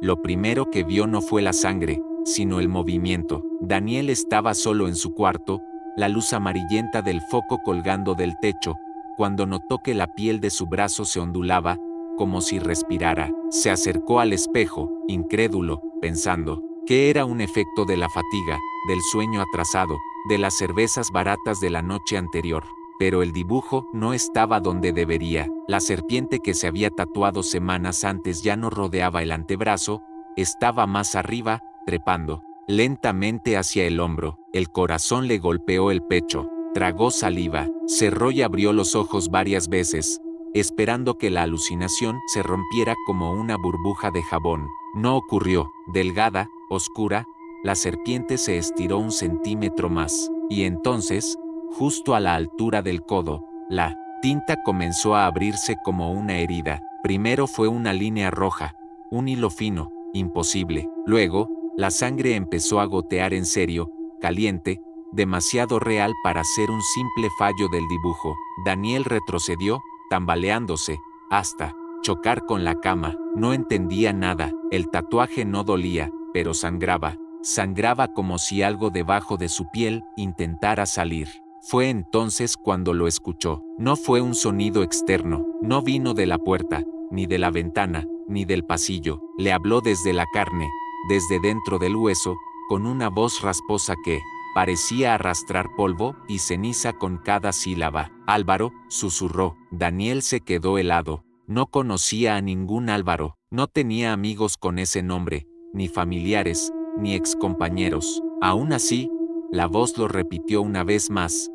Lo primero que vio no fue la sangre, sino el movimiento. Daniel estaba solo en su cuarto, la luz amarillenta del foco colgando del techo, cuando notó que la piel de su brazo se ondulaba, como si respirara. Se acercó al espejo, incrédulo, pensando que era un efecto de la fatiga, del sueño atrasado, de las cervezas baratas de la noche anterior. Pero el dibujo no estaba donde debería. La serpiente que se había tatuado semanas antes ya no rodeaba el antebrazo, estaba más arriba, trepando lentamente hacia el hombro. El corazón le golpeó el pecho, tragó saliva, cerró y abrió los ojos varias veces, esperando que la alucinación se rompiera como una burbuja de jabón. No ocurrió. Delgada, oscura, la serpiente se estiró 1 centímetro más, y entonces, justo a la altura del codo, la tinta comenzó a abrirse como una herida. Primero fue una línea roja, un hilo fino, imposible. Luego, la sangre empezó a gotear en serio, caliente, demasiado real para ser un simple fallo del dibujo. Daniel retrocedió, tambaleándose, hasta chocar con la cama. No entendía nada. El tatuaje no dolía, pero sangraba. Sangraba como si algo debajo de su piel intentara salir. Fue entonces cuando lo escuchó. No fue un sonido externo, no vino de la puerta, ni de la ventana, ni del pasillo. Le habló desde la carne, desde dentro del hueso, con una voz rasposa que parecía arrastrar polvo y ceniza con cada sílaba. Álvaro, susurró. Daniel se quedó helado. No conocía a ningún Álvaro, no tenía amigos con ese nombre, ni familiares, ni excompañeros. Aún así, la voz lo repitió una vez más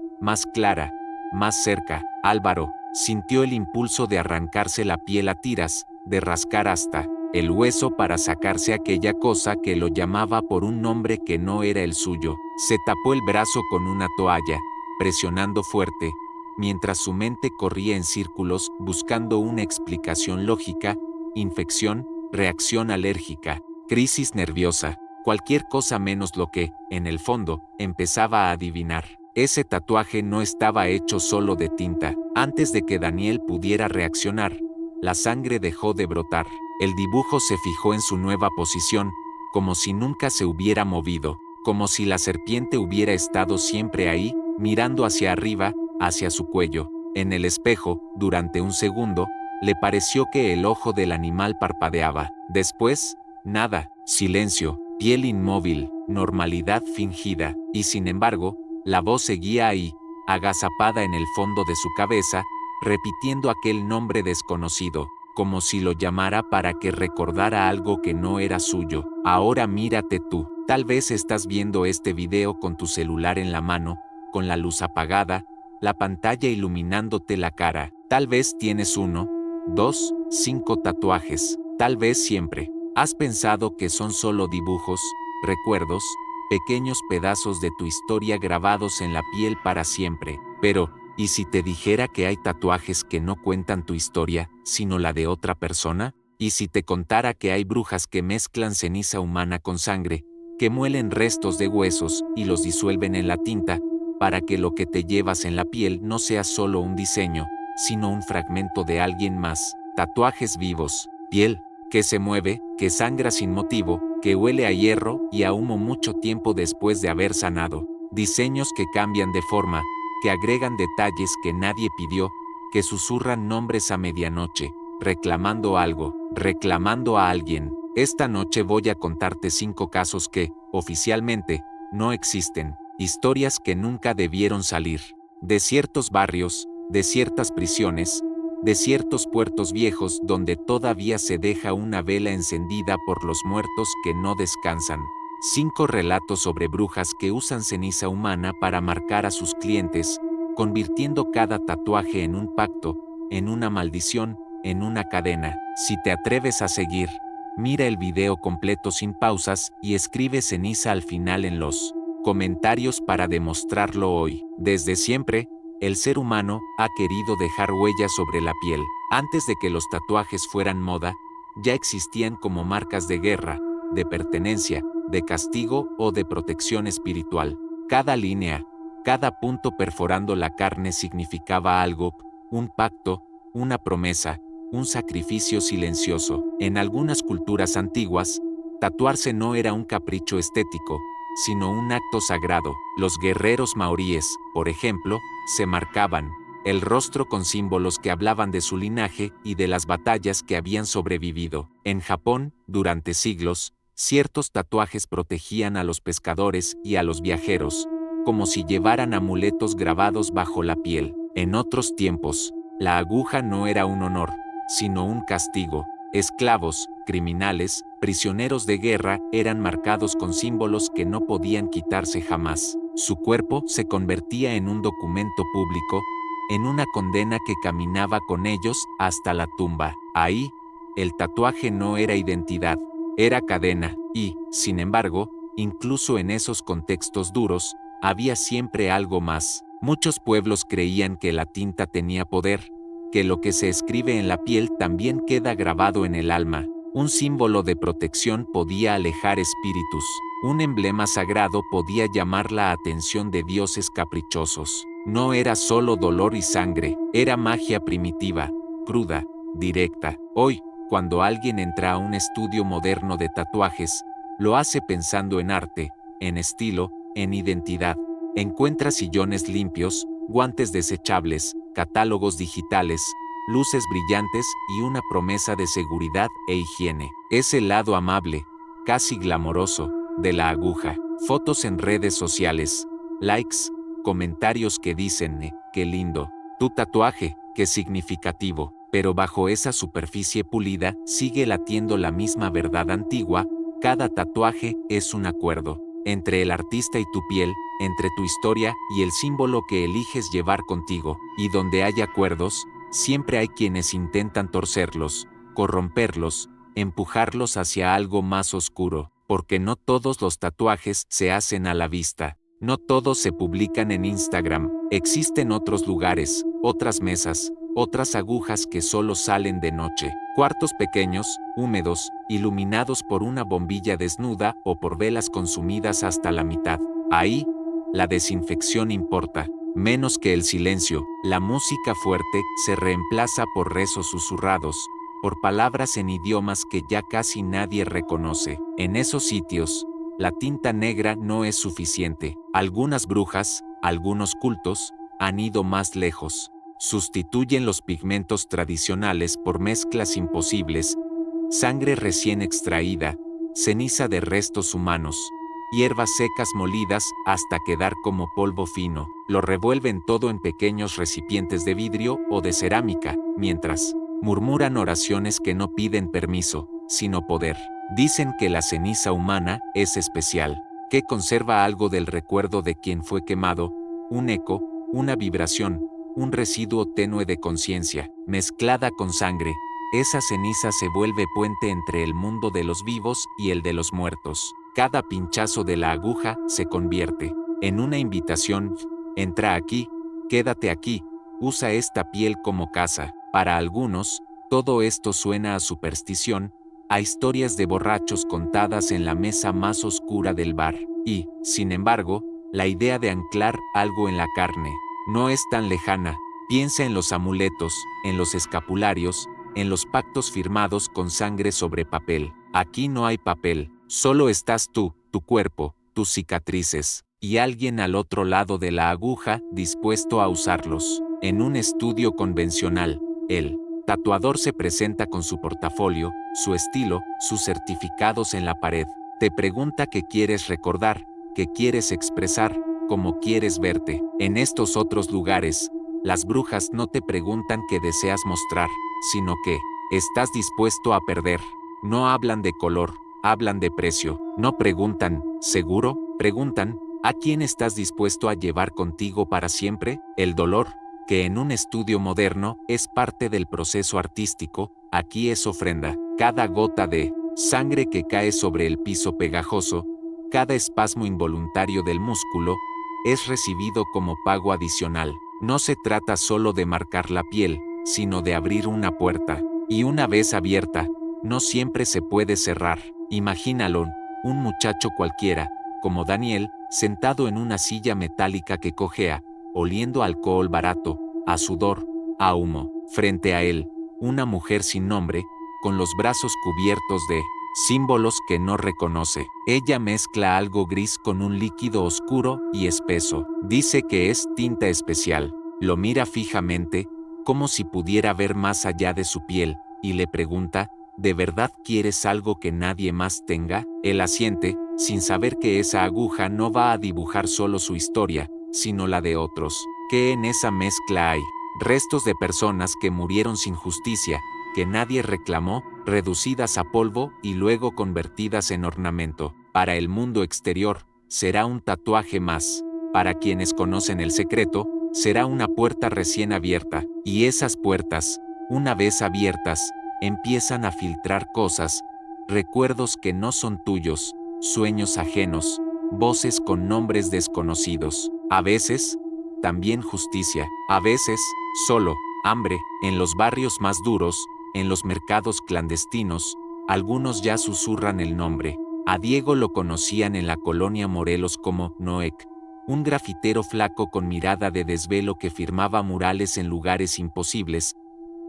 clara, más cerca. Álvaro sintió el impulso de arrancarse la piel a tiras, de rascar hasta el hueso para sacarse aquella cosa que lo llamaba por un nombre que no era el suyo. Se tapó el brazo con una toalla, presionando fuerte, mientras su mente corría en círculos buscando una explicación lógica: infección, reacción alérgica, crisis nerviosa, cualquier cosa menos lo que, en el fondo, empezaba a adivinar. Ese tatuaje no estaba hecho solo de tinta. Antes de que Daniel pudiera reaccionar, la sangre dejó de brotar. El dibujo se fijó en su nueva posición, como si nunca se hubiera movido, como si la serpiente hubiera estado siempre ahí, mirando hacia arriba, hacia su cuello. En el espejo, durante un segundo, le pareció que el ojo del animal parpadeaba. Después, nada, silencio, piel inmóvil, normalidad fingida, y sin embargo, la voz seguía ahí, agazapada en el fondo de su cabeza, repitiendo aquel nombre desconocido, como si lo llamara para que recordara algo que no era suyo. Ahora mírate tú. Tal vez estás viendo este video con tu celular en la mano, con la luz apagada, la pantalla iluminándote la cara. Tal vez tienes 1, 2, 5 tatuajes. Tal vez siempre has pensado que son solo dibujos, recuerdos, pequeños pedazos de tu historia grabados en la piel para siempre. Pero, ¿y si te dijera que hay tatuajes que no cuentan tu historia, sino la de otra persona? ¿Y si te contara que hay brujas que mezclan ceniza humana con sangre, que muelen restos de huesos y los disuelven en la tinta, para que lo que te llevas en la piel no sea solo un diseño, sino un fragmento de alguien más? Tatuajes vivos, piel que se mueve, que sangra sin motivo, que huele a hierro y a humo mucho tiempo después de haber sanado. Diseños que cambian de forma, que agregan detalles que nadie pidió, que susurran nombres a medianoche, reclamando algo, reclamando a alguien. Esta noche voy a contarte 5 casos que, oficialmente, no existen, historias que nunca debieron salir, de ciertos barrios, de ciertas prisiones, de ciertos puertos viejos donde todavía se deja una vela encendida por los muertos que no descansan. 5 relatos sobre brujas que usan ceniza humana para marcar a sus clientes, convirtiendo cada tatuaje en un pacto, en una maldición, en una cadena. Si te atreves a seguir, mira el video completo sin pausas y escribe ceniza al final en los comentarios para demostrarlo hoy. Desde siempre, el ser humano ha querido dejar huellas sobre la piel. Antes de que los tatuajes fueran moda, ya existían como marcas de guerra, de pertenencia, de castigo o de protección espiritual. Cada línea, cada punto perforando la carne significaba algo, un pacto, una promesa, un sacrificio silencioso. En algunas culturas antiguas, tatuarse no era un capricho estético, sino un acto sagrado. Los guerreros maoríes, por ejemplo, se marcaban el rostro con símbolos que hablaban de su linaje y de las batallas que habían sobrevivido. En Japón, durante siglos, ciertos tatuajes protegían a los pescadores y a los viajeros, como si llevaran amuletos grabados bajo la piel. En otros tiempos, la aguja no era un honor, sino un castigo. Esclavos, criminales, prisioneros de guerra eran marcados con símbolos que no podían quitarse jamás. Su cuerpo se convertía en un documento público, en una condena que caminaba con ellos hasta la tumba. Ahí, el tatuaje no era identidad, era cadena, y, sin embargo, incluso en esos contextos duros, había siempre algo más. Muchos pueblos creían que la tinta tenía poder, que lo que se escribe en la piel también queda grabado en el alma. Un símbolo de protección podía alejar espíritus, un emblema sagrado podía llamar la atención de dioses caprichosos. No era solo dolor y sangre, era magia primitiva, cruda, directa. Hoy, cuando alguien entra a un estudio moderno de tatuajes, lo hace pensando en arte, en estilo, en identidad. Encuentra sillones limpios, guantes desechables, catálogos digitales, luces brillantes y una promesa de seguridad e higiene. Es el lado amable, casi glamoroso, de la aguja. Fotos en redes sociales, likes, comentarios que dicen, qué lindo, tu tatuaje, qué significativo. Pero bajo esa superficie pulida sigue latiendo la misma verdad antigua, cada tatuaje es un acuerdo entre el artista y tu piel, entre tu historia y el símbolo que eliges llevar contigo. Y donde hay acuerdos, siempre hay quienes intentan torcerlos, corromperlos, empujarlos hacia algo más oscuro, porque no todos los tatuajes se hacen a la vista. No todos se publican en Instagram. Existen otros lugares, otras mesas, otras agujas que solo salen de noche. Cuartos pequeños, húmedos, iluminados por una bombilla desnuda o por velas consumidas hasta la mitad. Ahí, la desinfección importa menos que el silencio. La música fuerte se reemplaza por rezos susurrados, por palabras en idiomas que ya casi nadie reconoce. En esos sitios, la tinta negra no es suficiente. Algunas brujas, algunos cultos, han ido más lejos. Sustituyen los pigmentos tradicionales por mezclas imposibles, sangre recién extraída, ceniza de restos humanos, hierbas secas molidas hasta quedar como polvo fino. Lo revuelven todo en pequeños recipientes de vidrio o de cerámica, mientras murmuran oraciones que no piden permiso, sino poder. Dicen que la ceniza humana es especial, que conserva algo del recuerdo de quien fue quemado, un eco, una vibración, un residuo tenue de conciencia, mezclada con sangre. Esa ceniza se vuelve puente entre el mundo de los vivos y el de los muertos. Cada pinchazo de la aguja se convierte en una invitación. Entra aquí, quédate aquí, usa esta piel como casa. Para algunos, todo esto suena a superstición, a historias de borrachos contadas en la mesa más oscura del bar. Y, sin embargo, la idea de anclar algo en la carne no es tan lejana. Piensa en los amuletos, en los escapularios, en los pactos firmados con sangre sobre papel. Aquí no hay papel, solo estás tú, tu cuerpo, tus cicatrices, y alguien al otro lado de la aguja dispuesto a usarlos. En un estudio convencional, el tatuador se presenta con su portafolio, su estilo, sus certificados en la pared. Te pregunta qué quieres recordar, qué quieres expresar, cómo quieres verte. En estos otros lugares, las brujas no te preguntan qué deseas mostrar, sino que estás dispuesto a perder. No hablan de color, hablan de precio. No preguntan, ¿seguro? Preguntan, ¿a quién estás dispuesto a llevar contigo para siempre? El dolor, que en un estudio moderno es parte del proceso artístico, aquí es ofrenda. Cada gota de sangre que cae sobre el piso pegajoso, cada espasmo involuntario del músculo, es recibido como pago adicional. No se trata solo de marcar la piel, sino de abrir una puerta. Y una vez abierta, no siempre se puede cerrar. Imagínalo, un muchacho cualquiera, como Daniel, sentado en una silla metálica que cojea, oliendo a alcohol barato, a sudor, a humo. Frente a él, una mujer sin nombre, con los brazos cubiertos de símbolos que no reconoce. Ella mezcla algo gris con un líquido oscuro y espeso. Dice que es tinta especial. Lo mira fijamente, como si pudiera ver más allá de su piel, y le pregunta, ¿de verdad quieres algo que nadie más tenga? Él asiente, sin saber que esa aguja no va a dibujar solo su historia, sino la de otros. Que en esa mezcla hay restos de personas que murieron sin justicia, que nadie reclamó, reducidas a polvo y luego convertidas en ornamento. Para el mundo exterior, será un tatuaje más. Para quienes conocen el secreto, será una puerta recién abierta, y esas puertas, una vez abiertas, empiezan a filtrar cosas, recuerdos que no son tuyos, sueños ajenos, voces con nombres desconocidos. A veces, también justicia. A veces, solo hambre. En los barrios más duros, en los mercados clandestinos, algunos ya susurran el nombre. A Diego lo conocían en la colonia Morelos como Noek, un grafitero flaco con mirada de desvelo que firmaba murales en lugares imposibles,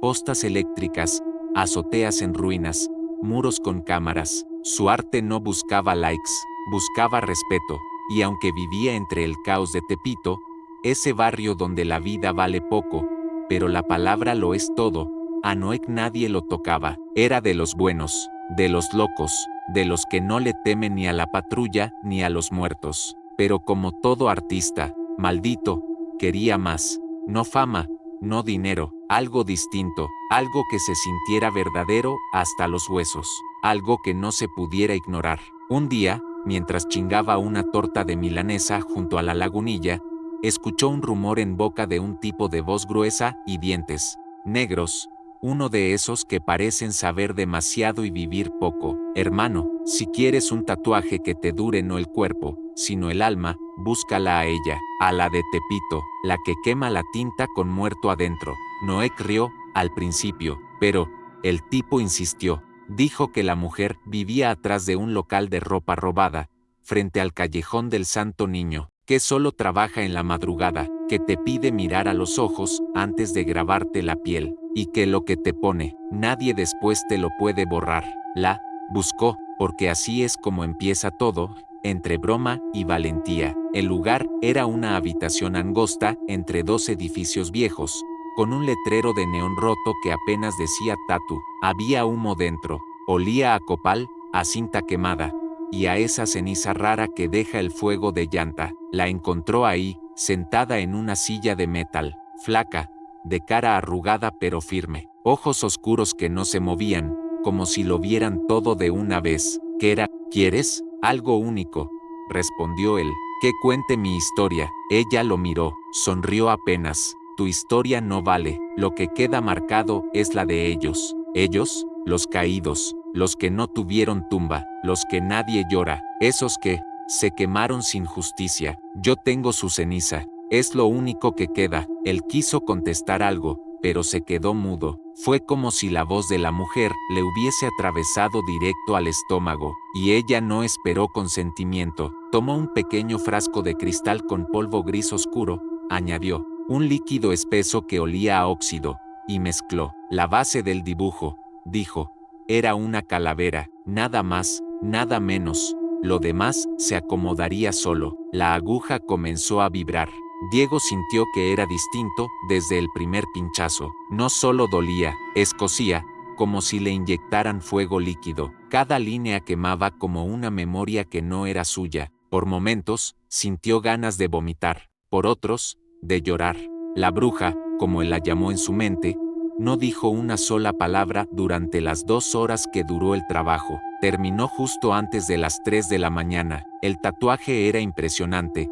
postas eléctricas, azoteas en ruinas, muros con cámaras. Su arte no buscaba likes, buscaba respeto, y aunque vivía entre el caos de Tepito, ese barrio donde la vida vale poco, pero la palabra lo es todo, a Noek nadie lo tocaba. Era de los buenos, de los locos, de los que no le temen ni a la patrulla ni a los muertos. Pero como todo artista, maldito, quería más. No fama, no dinero, algo distinto, algo que se sintiera verdadero hasta los huesos, algo que no se pudiera ignorar. Un día, mientras chingaba una torta de milanesa junto a la lagunilla, escuchó un rumor en boca de un tipo de voz gruesa y dientes negros, uno de esos que parecen saber demasiado y vivir poco. Hermano, si quieres un tatuaje que te dure no el cuerpo, sino el alma, búscala a ella, a la de Tepito, la que quema la tinta con muerto adentro. Noek rió al principio, pero el tipo insistió. Dijo que la mujer vivía atrás de un local de ropa robada, frente al callejón del Santo Niño, que solo trabaja en la madrugada, que te pide mirar a los ojos antes de grabarte la piel, y que lo que te pone, nadie después te lo puede borrar. La buscó, porque así es como empieza todo, entre broma y valentía. El lugar era una habitación angosta entre dos edificios viejos, con un letrero de neón roto que apenas decía tatu. Había humo dentro, olía a copal, a cinta quemada, y a esa ceniza rara que deja el fuego de llanta. La encontró ahí, sentada en una silla de metal, flaca, de cara arrugada pero firme, ojos oscuros que no se movían, como si lo vieran todo de una vez. ¿Qué era? ¿Quieres? Algo único, respondió él. Que cuente mi historia. Ella lo miró, sonrió apenas. Tu historia no vale, lo que queda marcado es la de ellos. Ellos, los caídos, los que no tuvieron tumba, los que nadie llora, esos que se quemaron sin justicia. Yo tengo su ceniza, es lo único que queda. Él quiso contestar algo, pero se quedó mudo. Fue como si la voz de la mujer le hubiese atravesado directo al estómago, y ella no esperó consentimiento. Tomó un pequeño frasco de cristal con polvo gris oscuro, añadió un líquido espeso que olía a óxido, y mezcló. La base del dibujo, dijo, era una calavera, nada más, nada menos. Lo demás se acomodaría solo. La aguja comenzó a vibrar. Diego sintió que era distinto desde el primer pinchazo. No solo dolía, escocía, como si le inyectaran fuego líquido. Cada línea quemaba como una memoria que no era suya. Por momentos, sintió ganas de vomitar. Por otros, de llorar. La bruja, como él la llamó en su mente, no dijo una sola palabra durante las 2 horas que duró el trabajo. Terminó justo antes de las 3 de la mañana. El tatuaje era impresionante.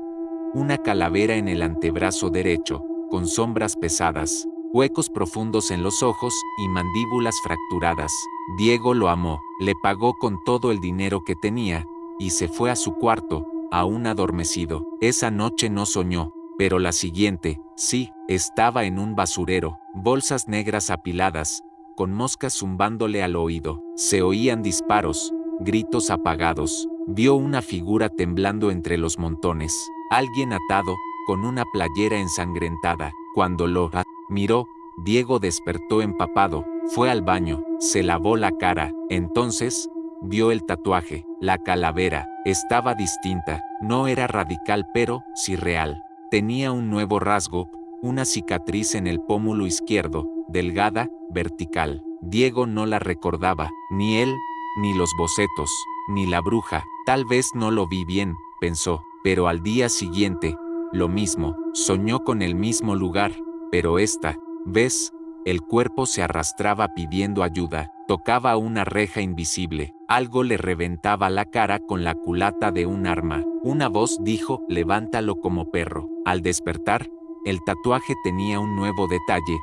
Una calavera en el antebrazo derecho, con sombras pesadas, huecos profundos en los ojos y mandíbulas fracturadas. Diego lo amó, le pagó con todo el dinero que tenía, y se fue a su cuarto, aún adormecido. Esa noche no soñó, pero la siguiente, sí, estaba en un basurero, bolsas negras apiladas, con moscas zumbándole al oído. Se oían disparos, gritos apagados. Vio una figura temblando entre los montones. Alguien atado, con una playera ensangrentada. Cuando lo miró, Diego despertó empapado, Fue al baño, se lavó la cara, entonces, vio el tatuaje, la calavera, estaba distinta, no era radical pero, sí real. Tenía un nuevo rasgo, una cicatriz en el pómulo izquierdo, delgada, vertical. Diego no la recordaba, ni él, ni los bocetos, ni la bruja. Tal vez no lo vi bien, pensó, pero al día siguiente, lo mismo, soñó con el mismo lugar, pero esta vez, el cuerpo se arrastraba pidiendo ayuda, tocaba una reja invisible, algo le reventaba la cara con la culata de un arma. Una voz dijo, levántalo como perro. Al despertar, el tatuaje tenía un nuevo detalle,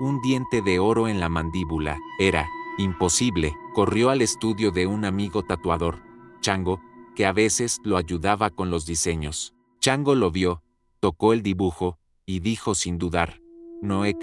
un diente de oro en la mandíbula. Era imposible. Corrió al estudio de un amigo tatuador, Chango, que a veces lo ayudaba con los diseños. Chango lo vio, tocó el dibujo, y dijo sin dudar, Noek,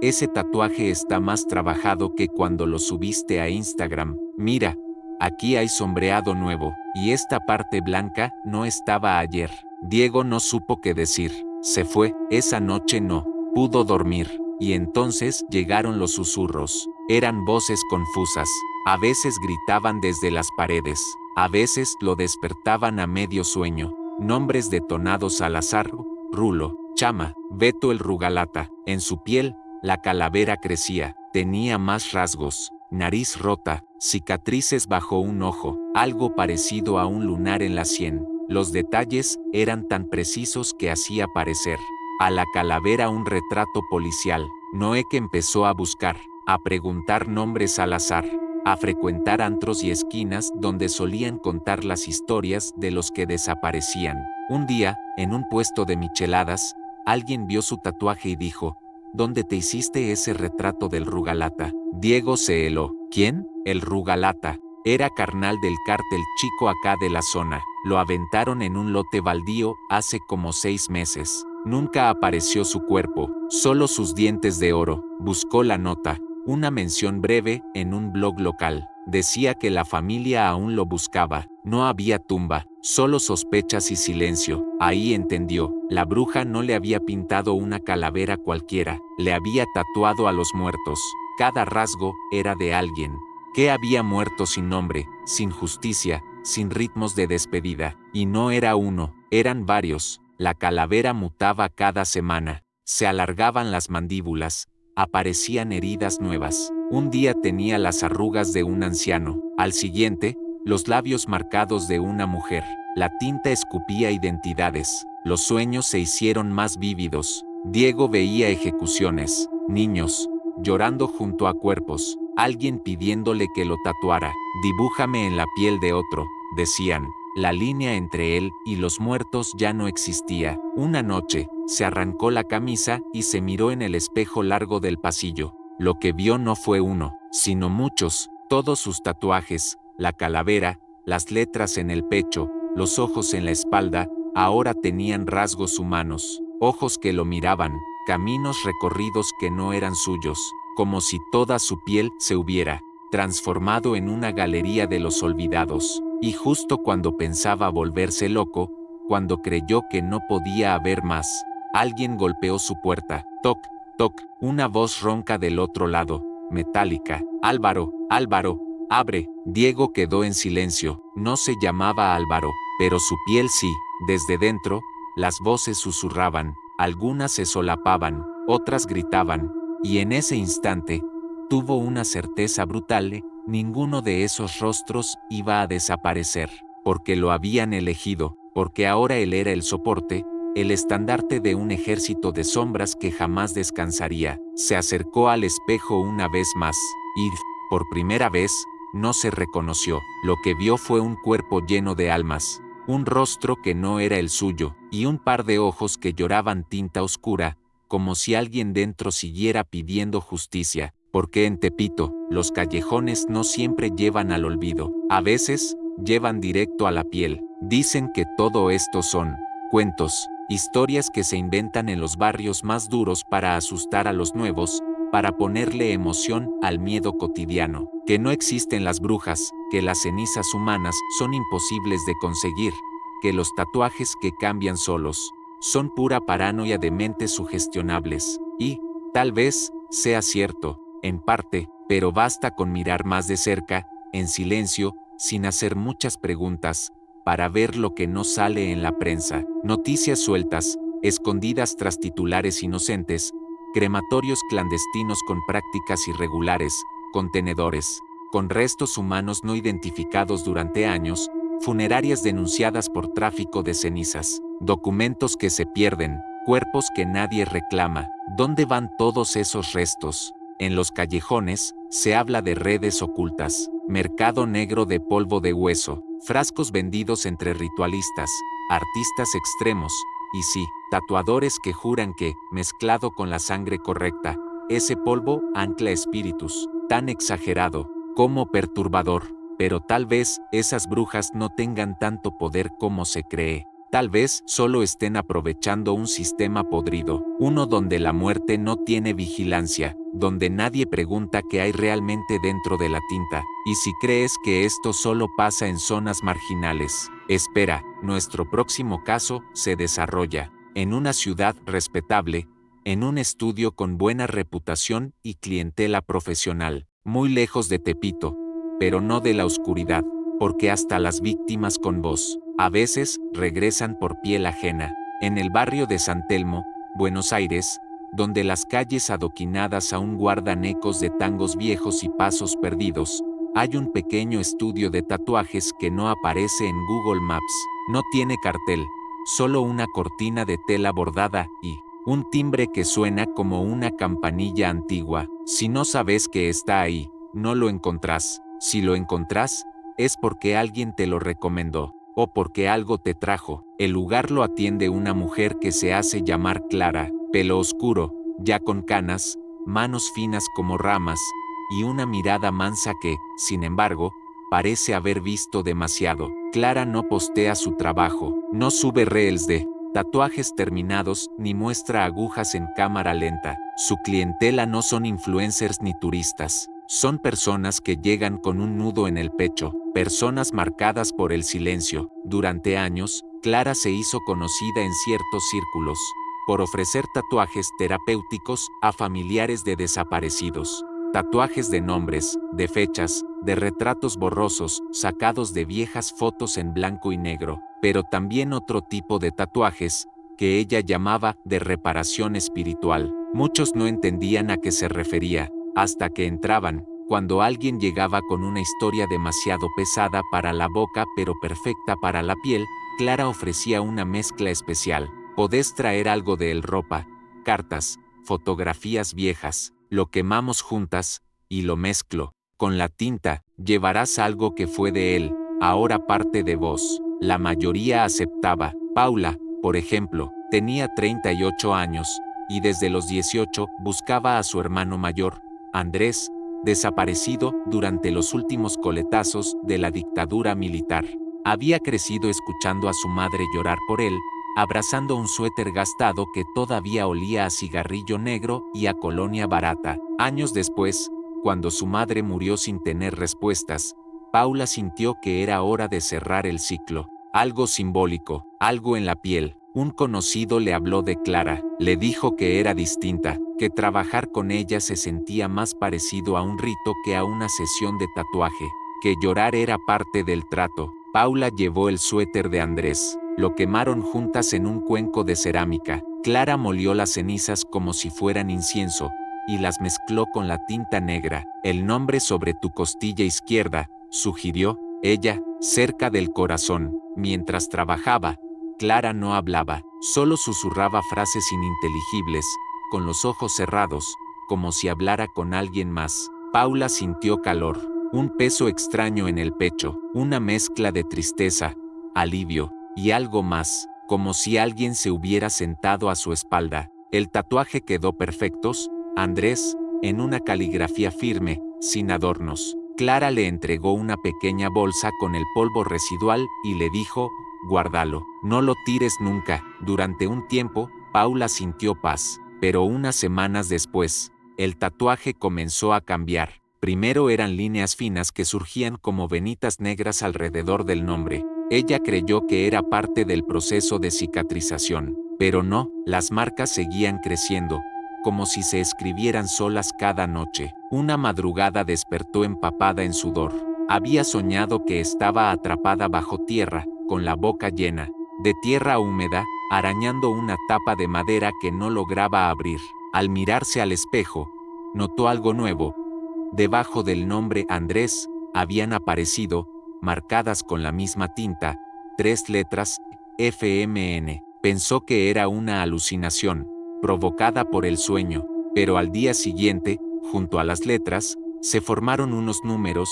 ese tatuaje está más trabajado que cuando lo subiste a Instagram. Mira, aquí hay sombreado nuevo, y esta parte blanca no estaba ayer. Diego no supo qué decir. Se fue, esa noche no pudo dormir, y entonces llegaron los susurros. Eran voces confusas, a veces gritaban desde las paredes, a veces lo despertaban a medio sueño. Nombres detonados al azar, Rulo, Chama, Beto el Rugalata. En su piel, la calavera crecía, tenía más rasgos, nariz rota, cicatrices bajo un ojo, algo parecido a un lunar en la sien. Los detalles eran tan precisos que hacía parecer a la calavera un retrato policial. Noek empezó a buscar, a preguntar nombres al azar, a frecuentar antros y esquinas donde solían contar las historias de los que desaparecían. Un día, en un puesto de micheladas, alguien vio su tatuaje y dijo, ¿dónde te hiciste ese retrato del Rugalata? Diego se heló. ¿Quién? El Rugalata. Era carnal del cártel chico acá de la zona. Lo aventaron en un lote baldío hace como 6 meses. Nunca apareció su cuerpo, solo sus dientes de oro. Buscó la nota, una mención breve en un blog local. Decía que la familia aún lo buscaba. No había tumba, solo sospechas y silencio. Ahí entendió, la bruja no le había pintado una calavera cualquiera, le había tatuado a los muertos. Cada rasgo era de alguien que había muerto sin nombre, sin justicia, sin ritmos de despedida. Y no era uno, eran varios. La calavera mutaba cada semana, se alargaban las mandíbulas, aparecían heridas nuevas. Un día tenía las arrugas de un anciano, al siguiente, los labios marcados de una mujer. La tinta escupía identidades, los sueños se hicieron más vívidos. Diego veía ejecuciones, niños, llorando junto a cuerpos, alguien pidiéndole que lo tatuara. Dibújame en la piel de otro, decían. La línea entre él y los muertos ya no existía. Una noche, se arrancó la camisa y se miró en el espejo largo del pasillo. Lo que vio no fue uno, sino muchos, todos sus tatuajes, la calavera, las letras en el pecho, los ojos en la espalda, ahora tenían rasgos humanos, ojos que lo miraban, caminos recorridos que no eran suyos, como si toda su piel se hubiera transformado en una galería de los olvidados. Y justo cuando pensaba volverse loco, cuando creyó que no podía haber más, alguien golpeó su puerta. Toc, toc, una voz ronca del otro lado, metálica. Álvaro, Álvaro, abre. Diego quedó en silencio. No se llamaba Álvaro, pero su piel sí. Desde dentro, las voces susurraban, algunas se solapaban, otras gritaban, y en ese instante, tuvo una certeza brutal. Ninguno de esos rostros iba a desaparecer, porque lo habían elegido, porque ahora él era el soporte, el estandarte de un ejército de sombras que jamás descansaría. Se acercó al espejo una vez más, y, por primera vez, no se reconoció. Lo que vio fue un cuerpo lleno de almas, un rostro que no era el suyo, y un par de ojos que lloraban tinta oscura, como si alguien dentro siguiera pidiendo justicia. Porque en Tepito, los callejones no siempre llevan al olvido, a veces, llevan directo a la piel. Dicen que todo esto son cuentos, historias que se inventan en los barrios más duros para asustar a los nuevos, para ponerle emoción al miedo cotidiano, que no existen las brujas, que las cenizas humanas son imposibles de conseguir, que los tatuajes que cambian solos son pura paranoia de mentes sugestionables, y, tal vez, sea cierto, en parte, pero basta con mirar más de cerca, en silencio, sin hacer muchas preguntas, para ver lo que no sale en la prensa. Noticias sueltas, escondidas tras titulares inocentes, crematorios clandestinos con prácticas irregulares, contenedores con restos humanos no identificados durante años, funerarias denunciadas por tráfico de cenizas, documentos que se pierden, cuerpos que nadie reclama. ¿Dónde van todos esos restos? En los callejones, se habla de redes ocultas, mercado negro de polvo de hueso, frascos vendidos entre ritualistas, artistas extremos, y sí, tatuadores que juran que, mezclado con la sangre correcta, ese polvo ancla espíritus. Tan exagerado, como perturbador, pero tal vez esas brujas no tengan tanto poder como se cree. Tal vez solo estén aprovechando un sistema podrido, uno donde la muerte no tiene vigilancia, donde nadie pregunta qué hay realmente dentro de la tinta. Y si crees que esto solo pasa en zonas marginales, espera, nuestro próximo caso se desarrolla en una ciudad respetable, en un estudio con buena reputación y clientela profesional, muy lejos de Tepito, pero no de la oscuridad, porque hasta las víctimas con voz, a veces, regresan por piel ajena. En el barrio de San Telmo, Buenos Aires, donde las calles adoquinadas aún guardan ecos de tangos viejos y pasos perdidos, hay un pequeño estudio de tatuajes que no aparece en Google Maps. No tiene cartel, solo una cortina de tela bordada y un timbre que suena como una campanilla antigua. Si no sabes que está ahí, no lo encontrás. Si lo encontrás, es porque alguien te lo recomendó, o porque algo te trajo. El lugar lo atiende una mujer que se hace llamar Clara, pelo oscuro, ya con canas, manos finas como ramas, y una mirada mansa que, sin embargo, parece haber visto demasiado. Clara no postea su trabajo, no sube reels de tatuajes terminados, ni muestra agujas en cámara lenta. Su clientela no son influencers ni turistas. Son personas que llegan con un nudo en el pecho, personas marcadas por el silencio. Durante años, Clara se hizo conocida en ciertos círculos por ofrecer tatuajes terapéuticos a familiares de desaparecidos. Tatuajes de nombres, de fechas, de retratos borrosos, sacados de viejas fotos en blanco y negro, pero también otro tipo de tatuajes, que ella llamaba de reparación espiritual. Muchos no entendían a qué se refería, hasta que entraban, cuando alguien llegaba con una historia demasiado pesada para la boca pero perfecta para la piel. Clara ofrecía una mezcla especial. Podés traer algo de él: ropa, cartas, fotografías viejas, lo quemamos juntas, y lo mezclo. Con la tinta, llevarás algo que fue de él, ahora parte de vos. La mayoría aceptaba. Paula, por ejemplo, tenía 38 años, y desde los 18 buscaba a su hermano mayor, Andrés, desaparecido durante los últimos coletazos de la dictadura militar. Había crecido escuchando a su madre llorar por él, abrazando un suéter gastado que todavía olía a cigarrillo negro y a colonia barata. Años después, cuando su madre murió sin tener respuestas, Paula sintió que era hora de cerrar el ciclo. Algo simbólico, algo en la piel. Un conocido le habló de Clara, le dijo que era distinta, que trabajar con ella se sentía más parecido a un rito que a una sesión de tatuaje, que llorar era parte del trato. Paula llevó el suéter de Andrés, lo quemaron juntas en un cuenco de cerámica. Clara molió las cenizas como si fueran incienso, y las mezcló con la tinta negra. El nombre sobre tu costilla izquierda, sugirió ella, cerca del corazón. Mientras trabajaba, Clara no hablaba, solo susurraba frases ininteligibles, con los ojos cerrados, como si hablara con alguien más. Paula sintió calor, un peso extraño en el pecho, una mezcla de tristeza, alivio, y algo más, como si alguien se hubiera sentado a su espalda. El tatuaje quedó perfecto, Andrés, en una caligrafía firme, sin adornos. Clara le entregó una pequeña bolsa con el polvo residual y le dijo: guárdalo, no lo tires nunca. Durante un tiempo, Paula sintió paz, pero unas semanas después, el tatuaje comenzó a cambiar. Primero eran líneas finas que surgían como venitas negras alrededor del nombre. Ella creyó que era parte del proceso de cicatrización, pero no, las marcas seguían creciendo, como si se escribieran solas cada noche. Una madrugada despertó empapada en sudor. Había soñado que estaba atrapada bajo tierra, con la boca llena de tierra húmeda, arañando una tapa de madera que no lograba abrir. Al mirarse al espejo, notó algo nuevo. Debajo del nombre Andrés, habían aparecido, marcadas con la misma tinta, 3 letras, FMN. Pensó que era una alucinación, provocada por el sueño, pero al día siguiente, junto a las letras, se formaron unos números,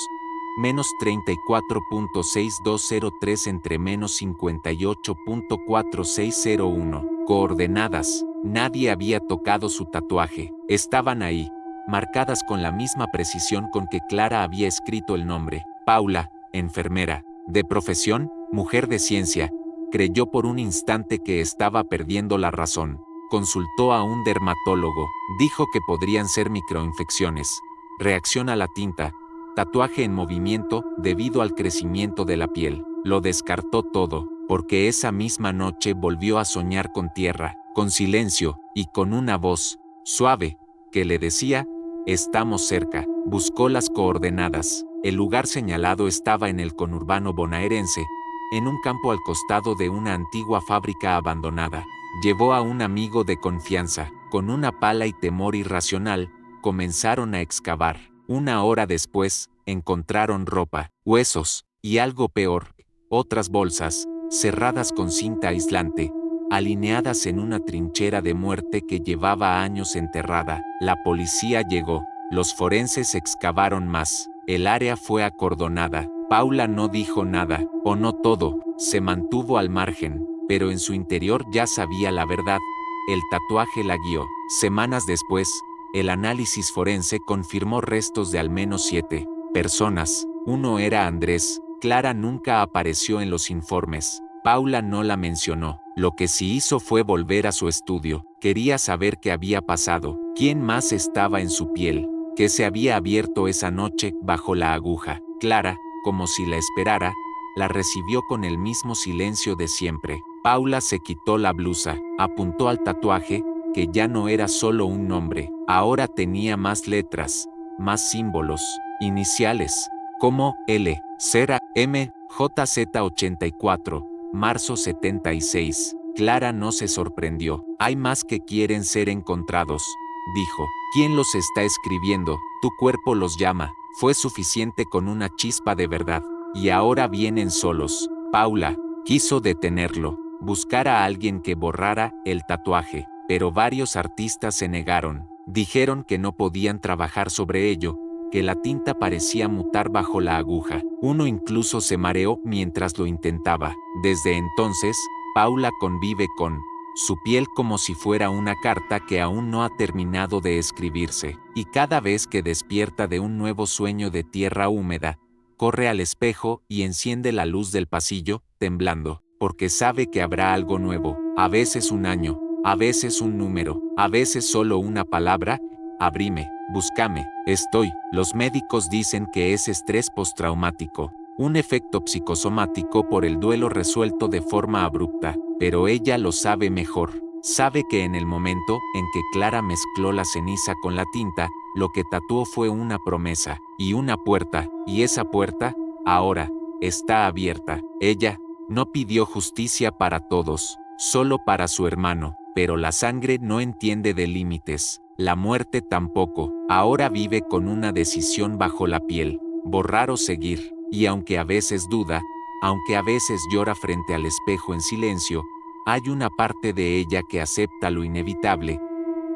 menos 34.6203 entre menos 58.4601. Coordenadas. Nadie había tocado su tatuaje. Estaban ahí, marcadas con la misma precisión con que Clara había escrito el nombre. Paula, enfermera, de profesión, mujer de ciencia, creyó por un instante que estaba perdiendo la razón. Consultó a un dermatólogo. Dijo que podrían ser microinfecciones. Reacción a la tinta. Tatuaje en movimiento debido al crecimiento de la piel. Lo descartó todo, porque esa misma noche volvió a soñar con tierra, con silencio y con una voz suave que le decía: estamos cerca. Buscó las coordenadas. El lugar señalado estaba en el conurbano bonaerense, en un campo al costado de una antigua fábrica abandonada. Llevó a un amigo de confianza. Con una pala y temor irracional, comenzaron a excavar. 1 hora después, encontraron ropa, huesos, y algo peor, otras bolsas, cerradas con cinta aislante, alineadas en una trinchera de muerte que llevaba años enterrada. La policía llegó. Los forenses excavaron más. El área fue acordonada. Paula no dijo nada, o no todo, se mantuvo al margen, pero en su interior ya sabía la verdad. El tatuaje la guió. Semanas después, el análisis forense confirmó restos de al menos 7 personas. Uno era Andrés. Clara nunca apareció en los informes. Paula no la mencionó. Lo que sí hizo fue volver a su estudio. Quería saber qué había pasado, quién más estaba en su piel, qué se había abierto esa noche bajo la aguja. Clara, como si la esperara, la recibió con el mismo silencio de siempre. Paula se quitó la blusa, apuntó al tatuaje, que ya no era solo un nombre, ahora tenía más letras, más símbolos, iniciales, como L, Cera, M, JZ84, marzo 76. Clara no se sorprendió. Hay más que quieren ser encontrados, dijo. ¿Quién los está escribiendo? Tu cuerpo los llama. Fue suficiente con una chispa de verdad. Y ahora vienen solos. Paula quiso detenerlo, buscar a alguien que borrara el tatuaje, pero varios artistas se negaron. Dijeron que no podían trabajar sobre ello, que la tinta parecía mutar bajo la aguja. Uno incluso se mareó mientras lo intentaba. Desde entonces, Paula convive con su piel como si fuera una carta que aún no ha terminado de escribirse, y cada vez que despierta de un nuevo sueño de tierra húmeda, corre al espejo y enciende la luz del pasillo, temblando, porque sabe que habrá algo nuevo, a veces un año, a veces un número, a veces solo una palabra: abrime, búscame, estoy. Los médicos dicen que es estrés postraumático, un efecto psicosomático por el duelo resuelto de forma abrupta, pero ella lo sabe mejor. Sabe que en el momento en que Clara mezcló la ceniza con la tinta, lo que tatuó fue una promesa y una puerta, y esa puerta, ahora, está abierta. Ella no pidió justicia para todos, solo para su hermano, pero la sangre no entiende de límites, la muerte tampoco. Ahora vive con una decisión bajo la piel: borrar o seguir, y aunque a veces duda, aunque a veces llora frente al espejo en silencio, hay una parte de ella que acepta lo inevitable.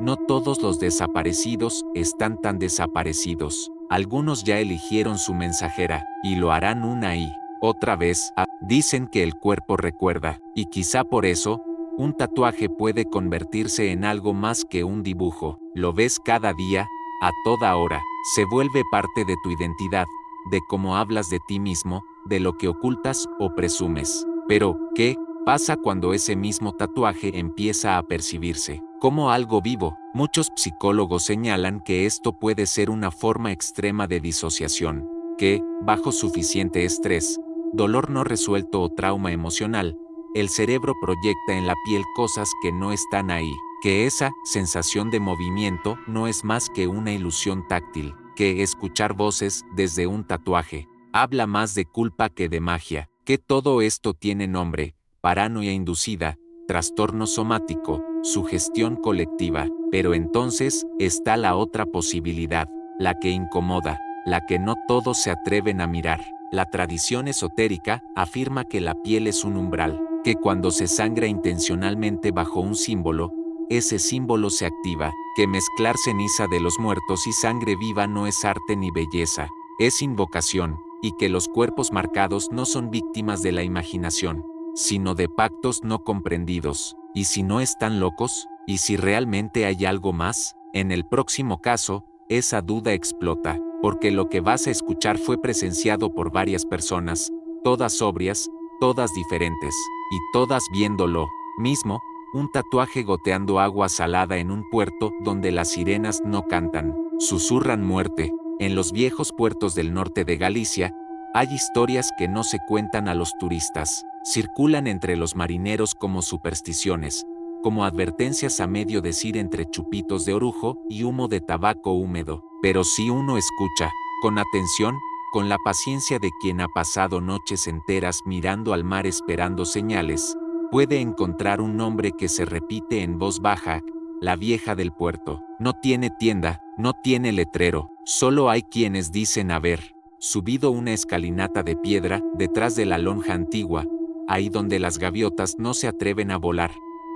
No todos los desaparecidos están tan desaparecidos. Algunos ya eligieron su mensajera, y lo harán una y otra vez. Dicen que el cuerpo recuerda, y quizá por eso, un tatuaje puede convertirse en algo más que un dibujo. Lo ves cada día, a toda hora. Se vuelve parte de tu identidad, de cómo hablas de ti mismo, de lo que ocultas o presumes. Pero, ¿qué pasa cuando ese mismo tatuaje empieza a percibirse como algo vivo? Muchos psicólogos señalan que esto puede ser una forma extrema de disociación, que, bajo suficiente estrés, dolor no resuelto o trauma emocional, el cerebro proyecta en la piel cosas que no están ahí. que esa sensación de movimiento no es más que una ilusión táctil, que escuchar voces desde un tatuaje habla más de culpa que de magia, que todo esto tiene nombre: paranoia inducida, trastorno somático, sugestión colectiva. Pero entonces está la otra posibilidad, la que incomoda, la que no todos se atreven a mirar. La tradición esotérica afirma que la piel es un umbral, que cuando se sangra intencionalmente bajo un símbolo, ese símbolo se activa, que mezclar ceniza de los muertos y sangre viva no es arte ni belleza, es invocación, y que los cuerpos marcados no son víctimas de la imaginación, sino de pactos no comprendidos. ¿Y si no están locos? ¿Y si realmente hay algo más? En el próximo caso, esa duda explota, porque lo que vas a escuchar fue presenciado por varias personas, todas sobrias, todas diferentes, y todas viendo lo mismo: un tatuaje goteando agua salada en un puerto donde las sirenas no cantan, susurran muerte. En los viejos puertos del norte de Galicia, hay historias que no se cuentan a los turistas, circulan entre los marineros como supersticiones, como advertencias a medio decir entre chupitos de orujo y humo de tabaco húmedo. Pero si uno escucha, con atención, con la paciencia de quien ha pasado noches enteras mirando al mar esperando señales, puede encontrar un nombre que se repite en voz baja: la vieja del puerto. No tiene tienda, no tiene letrero, solo hay quienes dicen haber subido una escalinata de piedra detrás de la lonja antigua, ahí donde las gaviotas no se atreven a volar,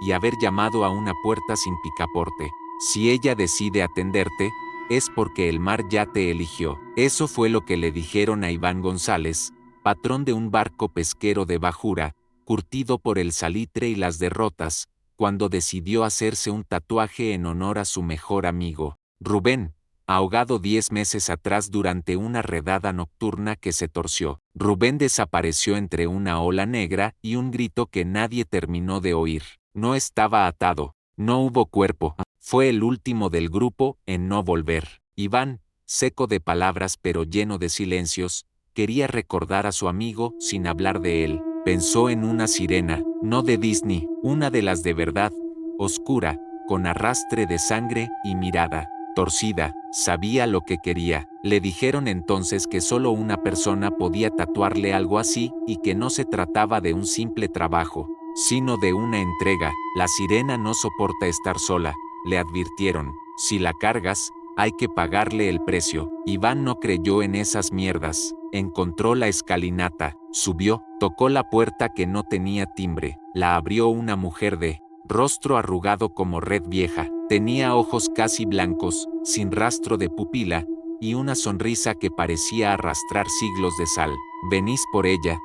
y haber llamado a una puerta sin picaporte. Si ella decide atenderte, es porque el mar ya te eligió. Eso fue lo que le dijeron a Iván González, patrón de un barco pesquero de bajura, curtido por el salitre y las derrotas, cuando decidió hacerse un tatuaje en honor a su mejor amigo, Rubén, ahogado 10 meses atrás durante una redada nocturna que se torció. Rubén desapareció entre una ola negra y un grito que nadie terminó de oír. No estaba atado, no hubo cuerpo, fue el último del grupo en no volver. Iván, seco de palabras pero lleno de silencios, quería recordar a su amigo sin hablar de él. Pensó en una sirena, no de Disney, una de las de verdad, oscura, con arrastre de sangre y mirada torcida. Sabía lo que quería. Le dijeron entonces que solo una persona podía tatuarle algo así, y que no se trataba de un simple trabajo, sino de una entrega. La sirena no soporta estar sola, le advirtieron. Si la cargas, hay que pagarle el precio. Iván no creyó en esas mierdas. Encontró la escalinata, subió, tocó la puerta que no tenía timbre. La abrió una mujer de rostro arrugado como red vieja. Tenía ojos casi blancos, sin rastro de pupila, y una sonrisa que parecía arrastrar siglos de sal. «¿Venís por ella?»,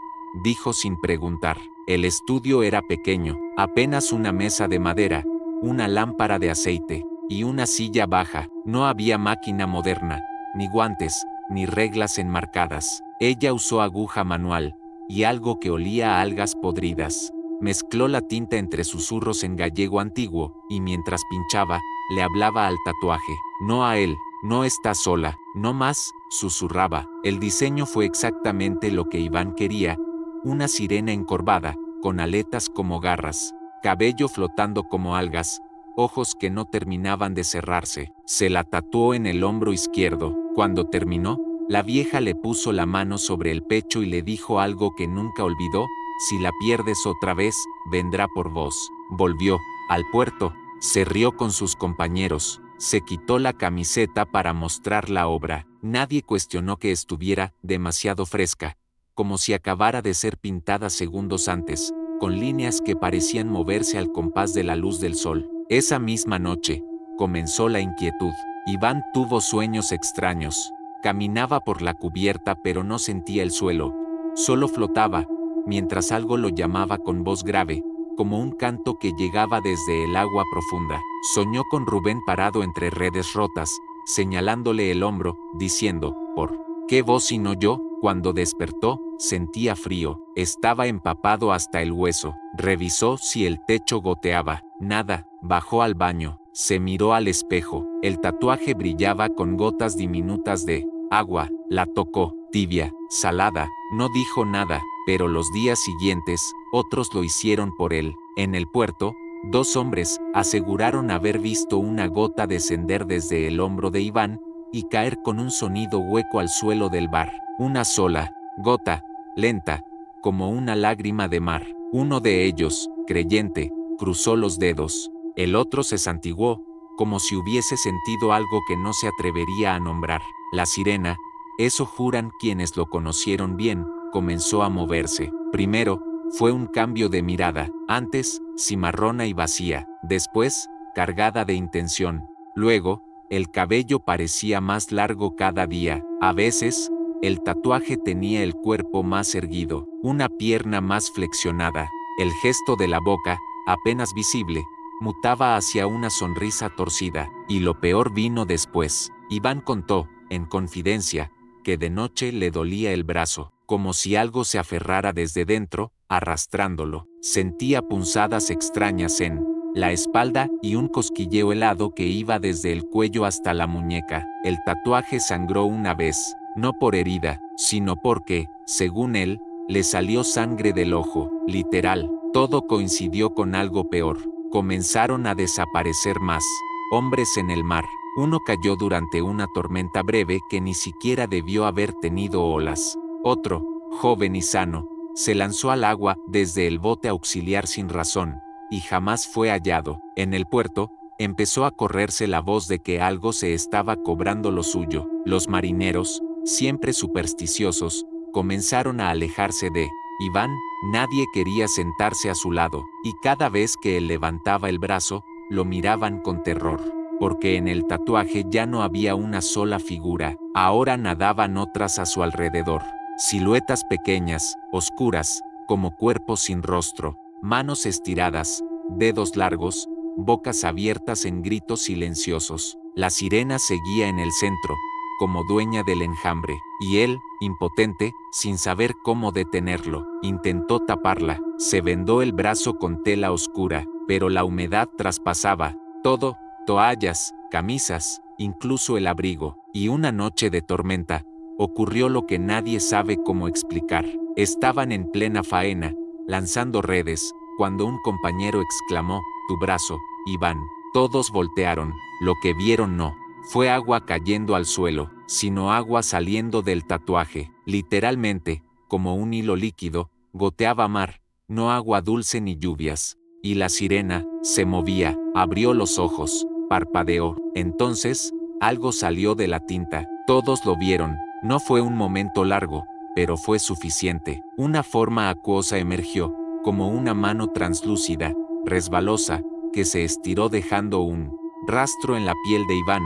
dijo sin preguntar. El estudio era pequeño, apenas una mesa de madera, una lámpara de aceite, y una silla baja. No había máquina moderna, ni guantes, ni reglas enmarcadas. Ella usó aguja manual, y algo que olía a algas podridas. Mezcló la tinta entre susurros en gallego antiguo, y mientras pinchaba, le hablaba al tatuaje. No a él. No está sola. No más, susurraba. El diseño fue exactamente lo que Iván quería: una sirena encorvada, con aletas como garras, cabello flotando como algas, ojos que no terminaban de cerrarse. Se la tatuó en el hombro izquierdo. Cuando terminó, la vieja le puso la mano sobre el pecho y le dijo algo que nunca olvidó: si la pierdes otra vez, vendrá por vos. Volvió al puerto, se rió con sus compañeros, se quitó la camiseta para mostrar la obra. Nadie cuestionó que estuviera demasiado fresca, como si acabara de ser pintada segundos antes, con líneas que parecían moverse al compás de la luz del sol. Esa misma noche, comenzó la inquietud. Iván tuvo sueños extraños. Caminaba por la cubierta pero no sentía el suelo, solo flotaba, mientras algo lo llamaba con voz grave, como un canto que llegaba desde el agua profunda. Soñó con Rubén parado entre redes rotas, señalándole el hombro, diciendo: ¿por qué vos y no yo? Cuando despertó, sentía frío, estaba empapado hasta el hueso. Revisó si el techo goteaba. Nada. Bajó al baño, se miró al espejo. El tatuaje brillaba con gotas diminutas de agua. La tocó, tibia, salada. No dijo nada, pero los días siguientes, otros lo hicieron por él. En el puerto, 2 hombres aseguraron haber visto una gota descender desde el hombro de Iván y caer con un sonido hueco al suelo del bar. Una sola gota, lenta, como una lágrima de mar. Uno de ellos, creyente, cruzó los dedos. El otro se santiguó, como si hubiese sentido algo que no se atrevería a nombrar. La sirena, eso juran quienes lo conocieron bien, comenzó a moverse. Primero, fue un cambio de mirada, antes, cimarrona y vacía, después, cargada de intención. Luego, el cabello parecía más largo cada día. A veces, el tatuaje tenía el cuerpo más erguido, una pierna más flexionada. El gesto de la boca, apenas visible, mutaba hacia una sonrisa torcida. Y lo peor vino después. Iván contó, en confidencia, que de noche le dolía el brazo, como si algo se aferrara desde dentro, arrastrándolo. Sentía punzadas extrañas en la espalda y un cosquilleo helado que iba desde el cuello hasta la muñeca. El tatuaje sangró una vez, no por herida, sino porque, según él, le salió sangre del ojo, literal. Todo coincidió con algo peor. Comenzaron a desaparecer más hombres en el mar. Uno cayó durante una tormenta breve que ni siquiera debió haber tenido olas. Otro, joven y sano, se lanzó al agua desde el bote auxiliar sin razón, y jamás fue hallado. En el puerto, empezó a correrse la voz de que algo se estaba cobrando lo suyo. Los marineros, siempre supersticiosos, comenzaron a alejarse de Iván. Nadie quería sentarse a su lado, y cada vez que él levantaba el brazo, lo miraban con terror. Porque en el tatuaje ya no había una sola figura, ahora nadaban otras a su alrededor. Siluetas pequeñas, oscuras, como cuerpos sin rostro, manos estiradas, dedos largos, bocas abiertas en gritos silenciosos. La sirena seguía en el centro, como dueña del enjambre, y él, impotente, sin saber cómo detenerlo, intentó taparla. Se vendó el brazo con tela oscura, pero la humedad traspasaba todo, toallas, camisas, incluso el abrigo. Y una noche de tormenta, ocurrió lo que nadie sabe cómo explicar. Estaban en plena faena, lanzando redes, cuando un compañero exclamó: «Tu brazo, Iván». Todos voltearon. Lo que vieron no fue agua cayendo al suelo, sino agua saliendo del tatuaje. Literalmente, como un hilo líquido, goteaba mar, no agua dulce ni lluvias. Y la sirena se movía, abrió los ojos, parpadeó. Entonces, algo salió de la tinta. Todos lo vieron. No fue un momento largo, pero fue suficiente. Una forma acuosa emergió, como una mano translúcida, resbalosa, que se estiró dejando un rastro en la piel de Iván,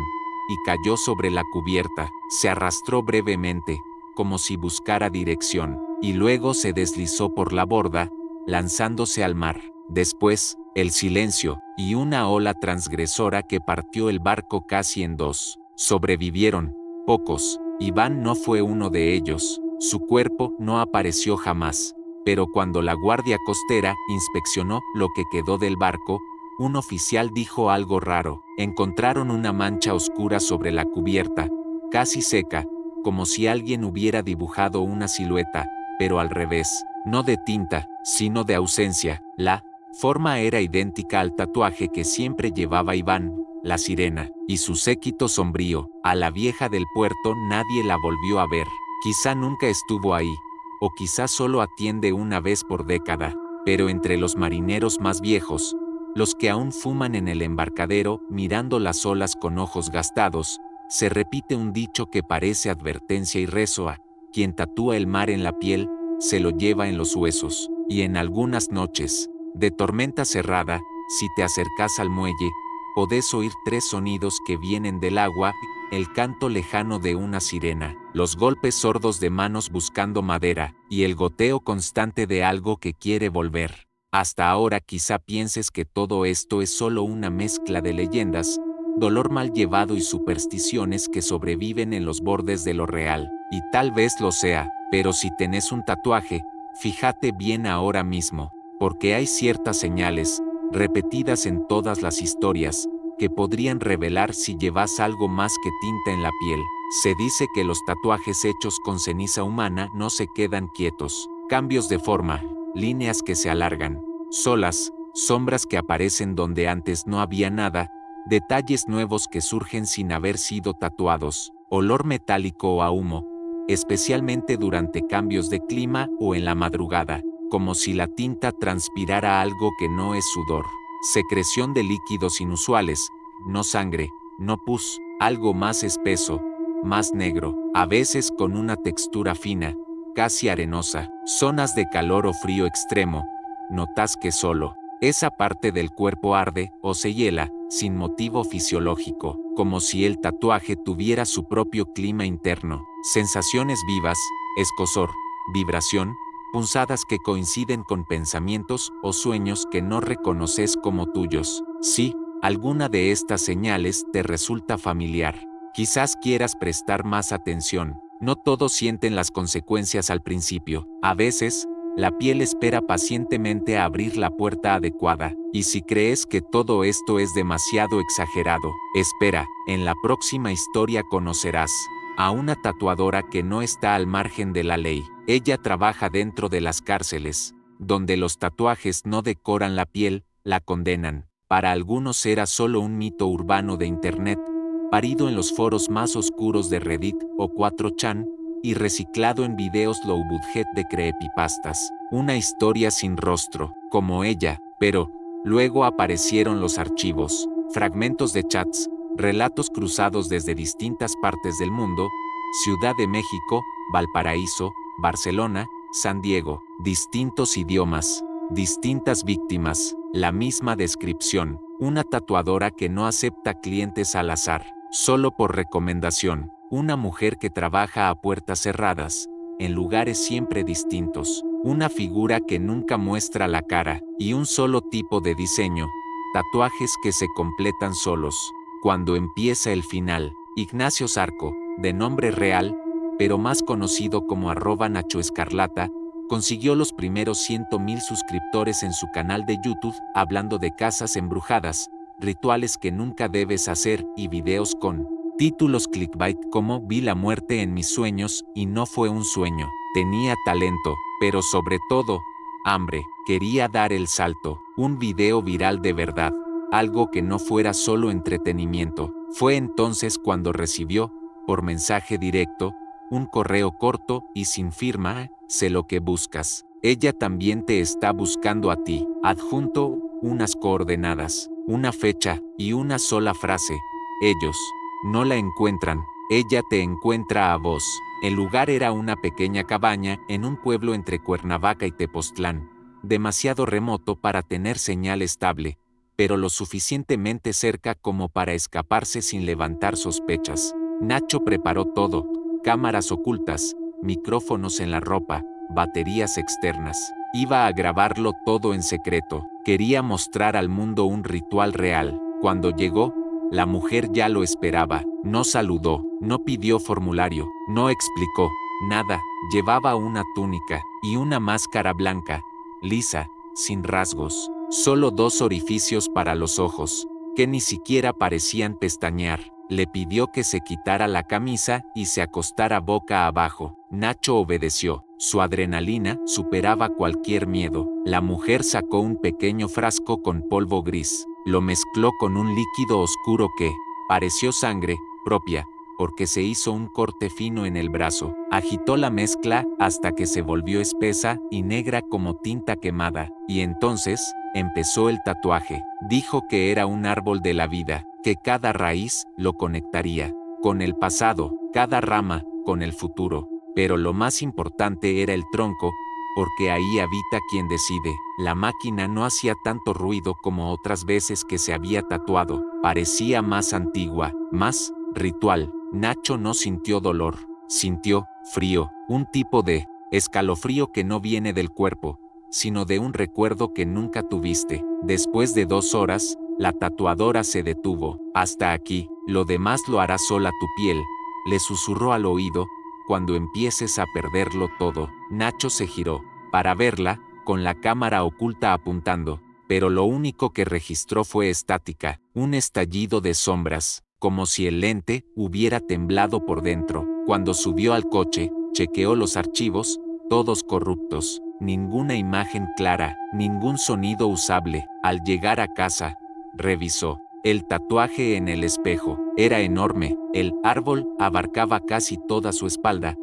y cayó sobre la cubierta. Se arrastró brevemente, como si buscara dirección, y luego se deslizó por la borda, lanzándose al mar. Después, el silencio, y una ola transgresora que partió el barco casi en dos. Sobrevivieron pocos. Iván no fue uno de ellos. Su cuerpo no apareció jamás. Pero cuando la guardia costera inspeccionó lo que quedó del barco, un oficial dijo algo raro. Encontraron una mancha oscura sobre la cubierta, casi seca, como si alguien hubiera dibujado una silueta, pero al revés, no de tinta, sino de ausencia. La forma era idéntica al tatuaje que siempre llevaba Iván, la sirena, y su séquito sombrío. A la vieja del puerto nadie la volvió a ver. Quizá nunca estuvo ahí, o quizá solo atiende una vez por década, pero entre los marineros más viejos, los que aún fuman en el embarcadero mirando las olas con ojos gastados, se repite un dicho que parece advertencia y rezo: quien tatúa el mar en la piel, se lo lleva en los huesos. Y en algunas noches de tormenta cerrada, si te acercas al muelle, podés oír 3 sonidos que vienen del agua: el canto lejano de una sirena, los golpes sordos de manos buscando madera, y el goteo constante de algo que quiere volver. Hasta ahora quizá pienses que todo esto es solo una mezcla de leyendas, dolor mal llevado y supersticiones que sobreviven en los bordes de lo real, y tal vez lo sea, pero si tenés un tatuaje, fíjate bien ahora mismo, porque hay ciertas señales, repetidas en todas las historias, que podrían revelar si llevas algo más que tinta en la piel. Se dice que los tatuajes hechos con ceniza humana no se quedan quietos. Cambios de forma, líneas que se alargan, solas, sombras que aparecen donde antes no había nada, detalles nuevos que surgen sin haber sido tatuados, olor metálico o a humo, especialmente durante cambios de clima o en la madrugada, como si la tinta transpirara algo que no es sudor, secreción de líquidos inusuales, no sangre, no pus, algo más espeso, más negro, a veces con una textura fina, casi arenosa, zonas de calor o frío extremo. Notas que solo esa parte del cuerpo arde o se hiela, sin motivo fisiológico, como si el tatuaje tuviera su propio clima interno. Sensaciones vivas, escozor, vibración, punzadas que coinciden con pensamientos o sueños que no reconoces como tuyos. Si alguna de estas señales te resulta familiar, quizás quieras prestar más atención. No todos sienten las consecuencias al principio. A veces, la piel espera pacientemente a abrir la puerta adecuada, y si crees que todo esto es demasiado exagerado, espera, en la próxima historia conocerás a una tatuadora que no está al margen de la ley. Ella trabaja dentro de las cárceles, donde los tatuajes no decoran la piel, la condenan. Para algunos era solo un mito urbano de internet, parido en los foros más oscuros de Reddit o 4chan, y reciclado en videos low budget de creepypastas. Una historia sin rostro, como ella, pero luego aparecieron los archivos, fragmentos de chats, relatos cruzados desde distintas partes del mundo, Ciudad de México, Valparaíso, Barcelona, San Diego, distintos idiomas, distintas víctimas, la misma descripción, una tatuadora que no acepta clientes al azar, solo por recomendación, una mujer que trabaja a puertas cerradas, en lugares siempre distintos, una figura que nunca muestra la cara, y un solo tipo de diseño, tatuajes que se completan solos. Cuando empieza el final, Ignacio Zarco, de nombre real, pero más conocido como @NachoEscarlata, consiguió los primeros 100,000 suscriptores en su canal de YouTube, hablando de casas embrujadas, rituales que nunca debes hacer y videos con títulos clickbait como "Vi la muerte en mis sueños y no fue un sueño". Tenía talento, pero sobre todo, hambre. Quería dar el salto, un video viral de verdad, algo que no fuera solo entretenimiento. Fue entonces cuando recibió, por mensaje directo, un correo corto y sin firma: "Sé lo que buscas. Ella también te está buscando a ti". Adjunto unas coordenadas, una fecha y una sola frase: "Ellos no la encuentran, ella te encuentra a vos". El lugar era una pequeña cabaña en un pueblo entre Cuernavaca y Tepoztlán, demasiado remoto para tener señal estable, pero lo suficientemente cerca como para escaparse sin levantar sospechas. Nacho preparó todo: cámaras ocultas, micrófonos en la ropa, baterías externas. Iba a grabarlo todo en secreto. Quería mostrar al mundo un ritual real. Cuando llegó, la mujer ya lo esperaba. No saludó, no pidió formulario, no explicó nada. Llevaba una túnica y una máscara blanca, lisa, sin rasgos, solo 2 orificios para los ojos, que ni siquiera parecían pestañear. Le pidió que se quitara la camisa y se acostara boca abajo. Nacho obedeció. Su adrenalina superaba cualquier miedo. La mujer sacó un pequeño frasco con polvo gris. Lo mezcló con un líquido oscuro que pareció sangre propia, porque se hizo un corte fino en el brazo. Agitó la mezcla hasta que se volvió espesa y negra como tinta quemada. Y entonces empezó el tatuaje. Dijo que era un árbol de la vida, que cada raíz lo conectaría con el pasado, cada rama con el futuro. Pero lo más importante era el tronco, porque ahí habita quien decide. La máquina no hacía tanto ruido como otras veces que se había tatuado. Parecía más antigua, más ritual. Nacho no sintió dolor, sintió frío, un tipo de escalofrío que no viene del cuerpo, sino de un recuerdo que nunca tuviste. Después de 2 horas, la tatuadora se detuvo. "Hasta aquí, lo demás lo hará sola tu piel", le susurró al oído. "Cuando empieces a perderlo todo". Nacho se giró para verla, con la cámara oculta apuntando, pero lo único que registró fue estática, un estallido de sombras, como si el lente hubiera temblado por dentro. Cuando subió al coche, chequeó los archivos, todos corruptos. ninguna imagen clara, ningún sonido usable. Al llegar a casa, revisó el tatuaje en el espejo. Era enorme, el árbol abarcaba casi toda su espalda,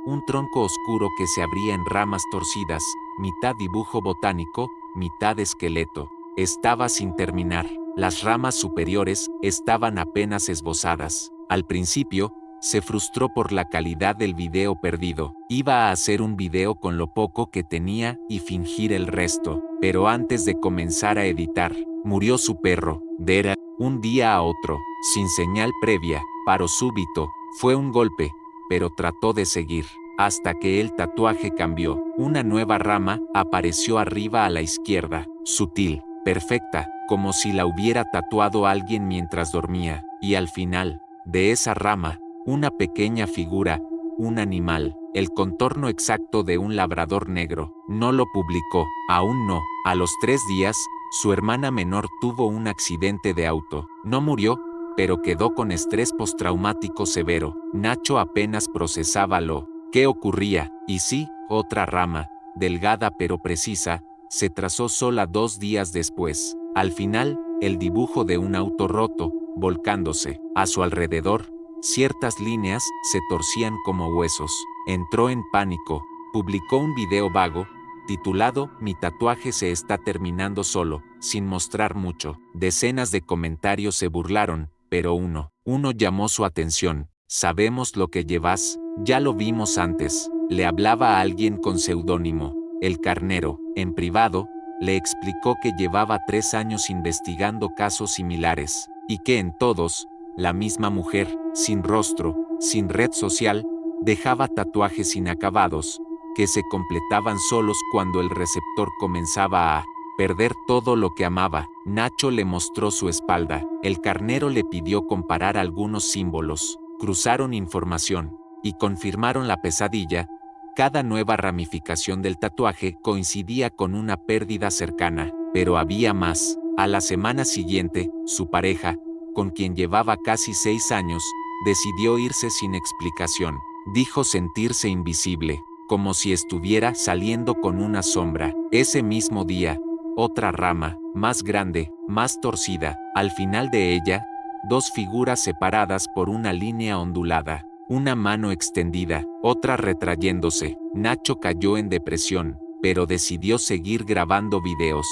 un tronco oscuro que se abría en ramas torcidas, mitad dibujo botánico, mitad esqueleto. Estaba sin terminar. Las ramas superiores estaban apenas esbozadas. Al principio, se frustró por la calidad del video perdido. Iba a hacer un video con lo poco que tenía y fingir el resto. Pero antes de comenzar a editar, murió su perro, Dera, un día a otro, sin señal previa, paro súbito. Fue un golpe, pero trató de seguir. Hasta que el tatuaje cambió. Una nueva rama apareció arriba a la izquierda, sutil, perfecta, como si la hubiera tatuado alguien mientras dormía. Y al final, de esa rama, una pequeña figura, un animal, el contorno exacto de un labrador negro. No lo publicó, aún no. A los 3 días, su hermana menor tuvo un accidente de auto. No murió, pero quedó con estrés postraumático severo. Nacho apenas procesaba lo que ocurría, y sí, otra rama, delgada pero precisa, se trazó sola 2 días después. Al final, el dibujo de un auto roto, volcándose. A su alrededor, ciertas líneas se torcían como huesos. Entró en pánico. Publicó un video vago, titulado "Mi tatuaje se está terminando solo", sin mostrar mucho. Decenas de comentarios se burlaron, pero uno llamó su atención. "Sabemos lo que llevas, ya lo vimos antes". Le hablaba a alguien con seudónimo, El Carnero. En privado, le explicó que llevaba 3 años investigando casos similares, y que en todos, la misma mujer, sin rostro, sin red social, dejaba tatuajes inacabados, que se completaban solos cuando el receptor comenzaba a perder todo lo que amaba. Nacho le mostró su espalda. El Carnero le pidió comparar algunos símbolos. Cruzaron información y confirmaron la pesadilla. Cada nueva ramificación del tatuaje coincidía con una pérdida cercana, pero había más. A la semana siguiente, su pareja, con quien llevaba casi 6 años, decidió irse sin explicación. Dijo sentirse invisible, como si estuviera saliendo con una sombra. Ese mismo día, otra rama, más grande, más torcida. Al final de ella, 2 figuras separadas por una línea ondulada. Una mano extendida, otra retrayéndose. Nacho cayó en depresión, pero decidió seguir grabando videos.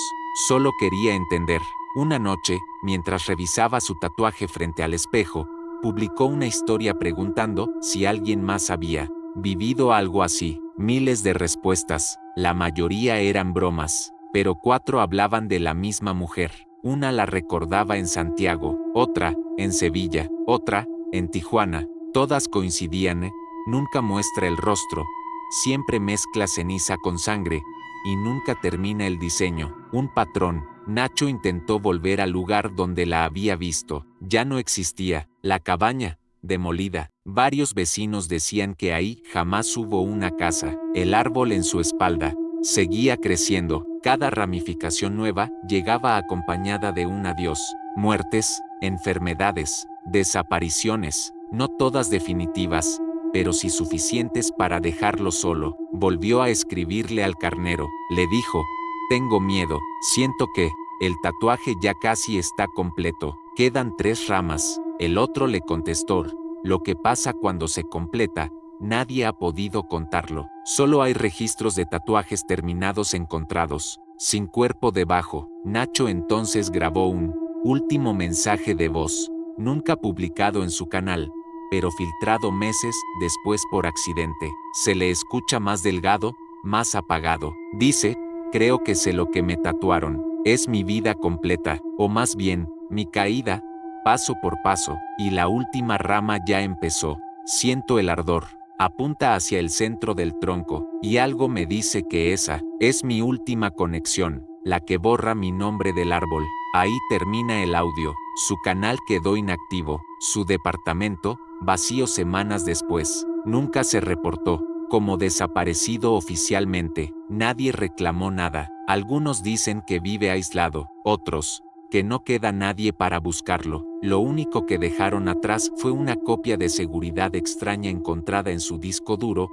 Solo quería entender. Una noche, mientras revisaba su tatuaje frente al espejo, publicó una historia preguntando si alguien más había vivido algo así. Miles de respuestas, la mayoría eran bromas, pero 4 hablaban de la misma mujer. Una la recordaba en Santiago, otra, en Sevilla, otra, en Tijuana. Todas coincidían, nunca muestra el rostro, siempre mezcla ceniza con sangre, y nunca termina el diseño. Un patrón. Nacho intentó volver al lugar donde la había visto. Ya no existía. La cabaña, demolida. Varios vecinos decían que ahí jamás hubo una casa. El árbol en su espalda seguía creciendo. Cada ramificación nueva llegaba acompañada de un adiós. Muertes, enfermedades, desapariciones. No todas definitivas, pero sí suficientes para dejarlo solo. Volvió a escribirle al Carnero. Le dijo: "Tengo miedo, siento que el tatuaje ya casi está completo. Quedan 3 ramas". El otro le contestó: "Lo que pasa cuando se completa, nadie ha podido contarlo. Solo hay registros de tatuajes terminados encontrados, sin cuerpo debajo". Nacho entonces grabó un último mensaje de voz, nunca publicado en su canal, pero filtrado meses después por accidente. Se le escucha más delgado, más apagado. Dice: "Creo que sé lo que me tatuaron. Es mi vida completa, o más bien, mi caída, paso por paso, y la última rama ya empezó. Siento el ardor". Apunta hacia el centro del tronco, y algo me dice que esa es mi última conexión, la que borra mi nombre del árbol. Ahí termina el audio. Su canal quedó inactivo, su departamento vacío semanas después. Nunca se reportó como desaparecido oficialmente. Nadie reclamó nada. Algunos dicen que vive aislado, otros que no queda nadie para buscarlo. Lo único que dejaron atrás fue una copia de seguridad extraña encontrada en su disco duro,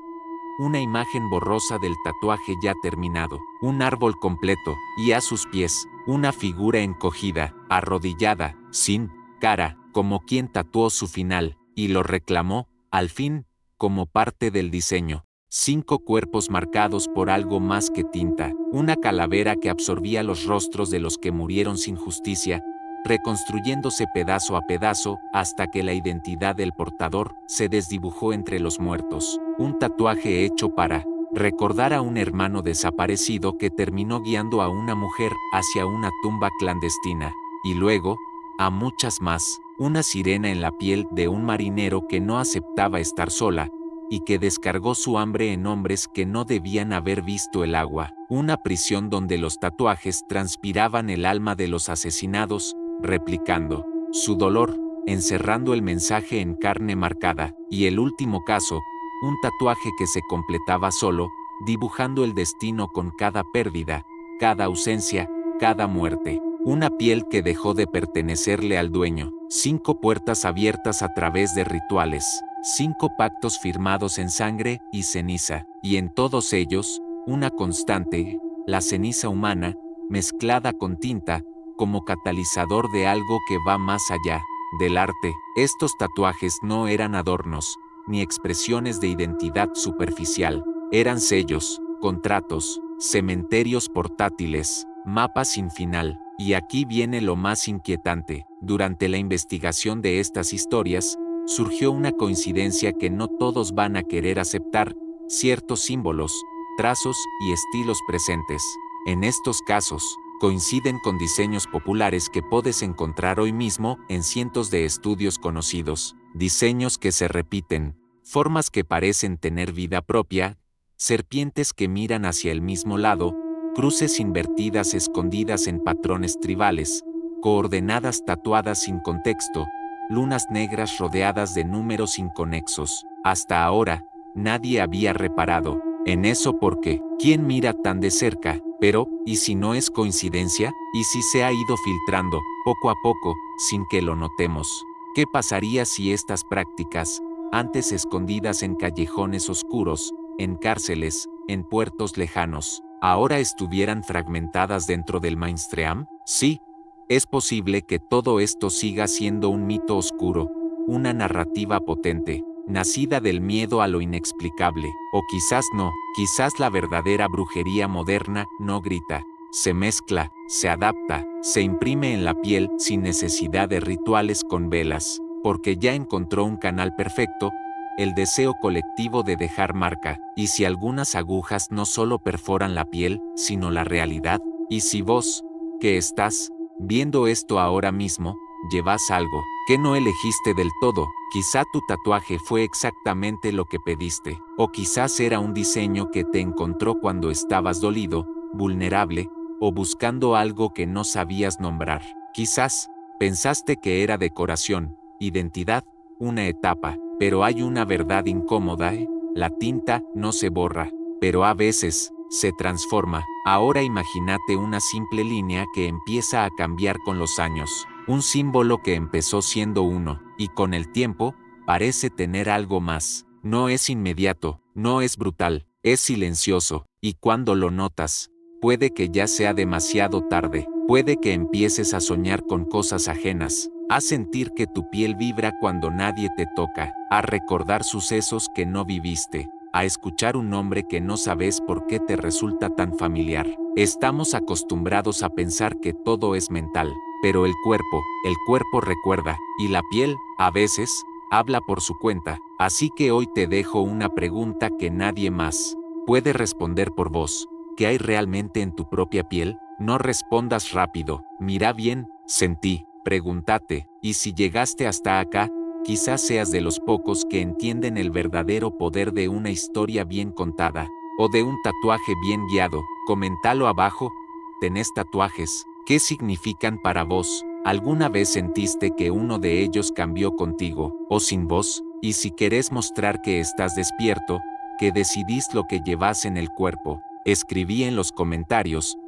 una imagen borrosa del tatuaje ya terminado, un árbol completo, y a sus pies, una figura encogida, arrodillada, sin cara, como quien tatuó su final, y lo reclamó, al fin, como parte del diseño. 5 cuerpos marcados por algo más que tinta, una calavera que absorbía los rostros de los que murieron sin justicia, reconstruyéndose pedazo a pedazo hasta que la identidad del portador se desdibujó entre los muertos. Un tatuaje hecho para recordar a un hermano desaparecido que terminó guiando a una mujer hacia una tumba clandestina, y luego, a muchas más, una sirena en la piel de un marinero que no aceptaba estar sola, y que descargó su hambre en hombres que no debían haber visto el agua, una prisión donde los tatuajes transpiraban el alma de los asesinados, replicando su dolor, encerrando el mensaje en carne marcada, y el último caso, un tatuaje que se completaba solo, dibujando el destino con cada pérdida, cada ausencia, cada muerte. Una piel que dejó de pertenecerle al dueño, 5 puertas abiertas a través de rituales, 5 pactos firmados en sangre y ceniza, y en todos ellos, una constante, la ceniza humana, mezclada con tinta, como catalizador de algo que va más allá del arte. Estos tatuajes no eran adornos, ni expresiones de identidad superficial, eran sellos, contratos, cementerios portátiles, mapas sin final. Y aquí viene lo más inquietante. Durante la investigación de estas historias, surgió una coincidencia que no todos van a querer aceptar: ciertos símbolos, trazos y estilos presentes en estos casos coinciden con diseños populares que puedes encontrar hoy mismo en cientos de estudios conocidos, diseños que se repiten, formas que parecen tener vida propia, serpientes que miran hacia el mismo lado, cruces invertidas escondidas en patrones tribales, coordenadas tatuadas sin contexto, lunas negras rodeadas de números inconexos. Hasta ahora, nadie había reparado en eso porque, ¿quién mira tan de cerca? Pero, ¿y si no es coincidencia? ¿Y si se ha ido filtrando, poco a poco, sin que lo notemos? ¿Qué pasaría si estas prácticas, antes escondidas en callejones oscuros, en cárceles, en puertos lejanos, ahora estuvieran fragmentadas dentro del mainstream? Sí, es posible que todo esto siga siendo un mito oscuro, una narrativa potente, nacida del miedo a lo inexplicable, o quizás no, quizás la verdadera brujería moderna no grita, se mezcla, se adapta, se imprime en la piel sin necesidad de rituales con velas, porque ya encontró un canal perfecto, el deseo colectivo de dejar marca. Y si algunas agujas no solo perforan la piel, sino la realidad, y si vos, que estás viendo esto ahora mismo, llevas algo que no elegiste del todo, quizá tu tatuaje fue exactamente lo que pediste, o quizás era un diseño que te encontró cuando estabas dolido, vulnerable, o buscando algo que no sabías nombrar. Quizás pensaste que era decoración, identidad, una etapa, pero hay una verdad incómoda, la tinta no se borra, pero a veces se transforma. Ahora imagínate una simple línea que empieza a cambiar con los años, un símbolo que empezó siendo uno, y con el tiempo, parece tener algo más. No es inmediato, no es brutal, es silencioso, y cuando lo notas, puede que ya sea demasiado tarde, puede que empieces a soñar con cosas ajenas, a sentir que tu piel vibra cuando nadie te toca, a recordar sucesos que no viviste, a escuchar un nombre que no sabes por qué te resulta tan familiar. Estamos acostumbrados a pensar que todo es mental, pero el cuerpo recuerda, y la piel, a veces, habla por su cuenta. Así que hoy te dejo una pregunta que nadie más puede responder por vos. ¿Qué hay realmente en tu propia piel? No respondas rápido, mira bien, sentí, pregúntate, y si llegaste hasta acá, quizás seas de los pocos que entienden el verdadero poder de una historia bien contada, o de un tatuaje bien guiado. Coméntalo abajo. ¿Tenés tatuajes? ¿Qué significan para vos? ¿Alguna vez sentiste que uno de ellos cambió contigo, o sin vos? Y si querés mostrar que estás despierto, que decidís lo que llevas en el cuerpo, escribí en los comentarios: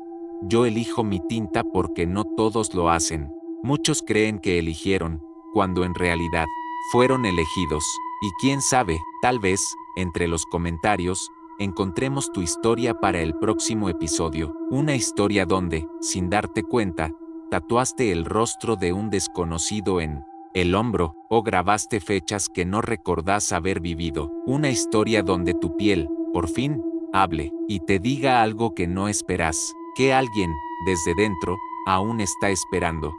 yo elijo mi tinta porque no todos lo hacen. Muchos creen que eligieron, cuando en realidad fueron elegidos. Y quién sabe, tal vez, entre los comentarios, encontremos tu historia para el próximo episodio. Una historia donde, sin darte cuenta, tatuaste el rostro de un desconocido en el hombro, o grabaste fechas que no recordás haber vivido. Una historia donde tu piel, por fin, hable y te diga algo que no esperas, que alguien, desde dentro, aún está esperando.